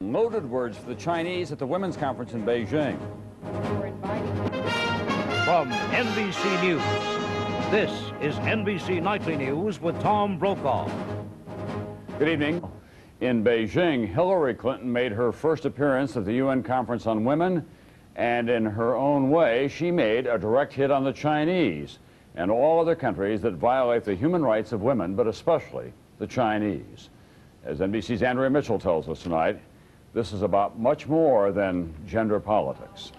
Loaded words for the Chinese at the Women's Conference in Beijing. From NBC News, this is NBC Nightly News with Tom Brokaw. Good evening. In Beijing, Hillary Clinton made her first appearance at the UN Conference on Women, and in her own way, she made a direct hit on the Chinese and all other countries that violate the human rights of women, but especially the Chinese. As NBC's Andrea Mitchell tells us tonight, this is about much more than gender politics.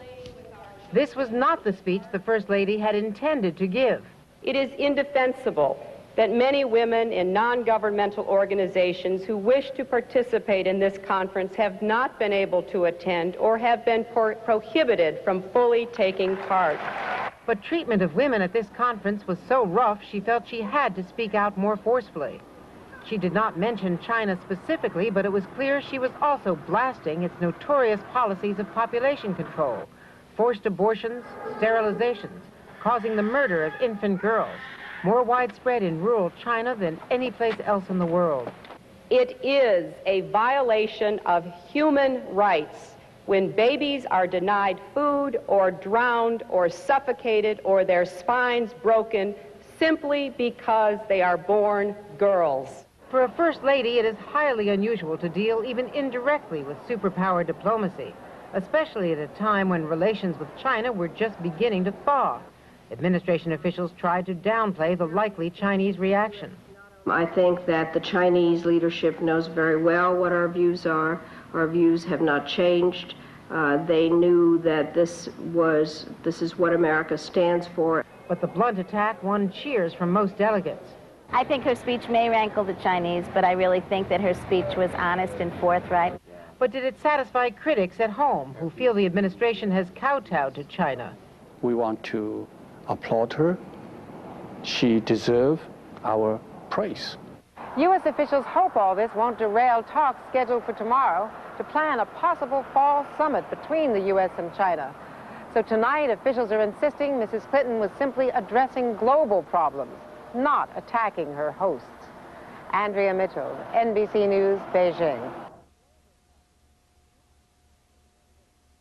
This was not the speech the First Lady had intended to give. It is indefensible that many women in non-governmental organizations who wish to participate in this conference have not been able to attend or have been prohibited from fully taking part. But treatment of women at this conference was so rough, she felt she had to speak out more forcefully. She did not mention China specifically, but it was clear she was also blasting its notorious policies of population control, forced abortions, sterilizations, causing the murder of infant girls, more widespread in rural China than any place else in the world. It is a violation of human rights when babies are denied food or drowned or suffocated or their spines broken simply because they are born girls. For a First Lady, it is highly unusual to deal even indirectly with superpower diplomacy, especially at a time when relations with China were just beginning to thaw. Administration officials tried to downplay the likely Chinese reaction. I think that the Chinese leadership knows very well what our views are. Our views have not changed. They knew that this is what America stands for. But the blunt attack won cheers from most delegates. I think her speech may rankle the Chinese, but I really think that her speech was honest and forthright. But did it satisfy critics at home who feel the administration has kowtowed to China? We want to applaud her. She deserves our praise. U.S. officials hope all this won't derail talks scheduled for tomorrow to plan a possible fall summit between the U.S. and China. So tonight, officials are insisting Mrs. Clinton was simply addressing global problems, not attacking her hosts. Andrea Mitchell, NBC News, Beijing.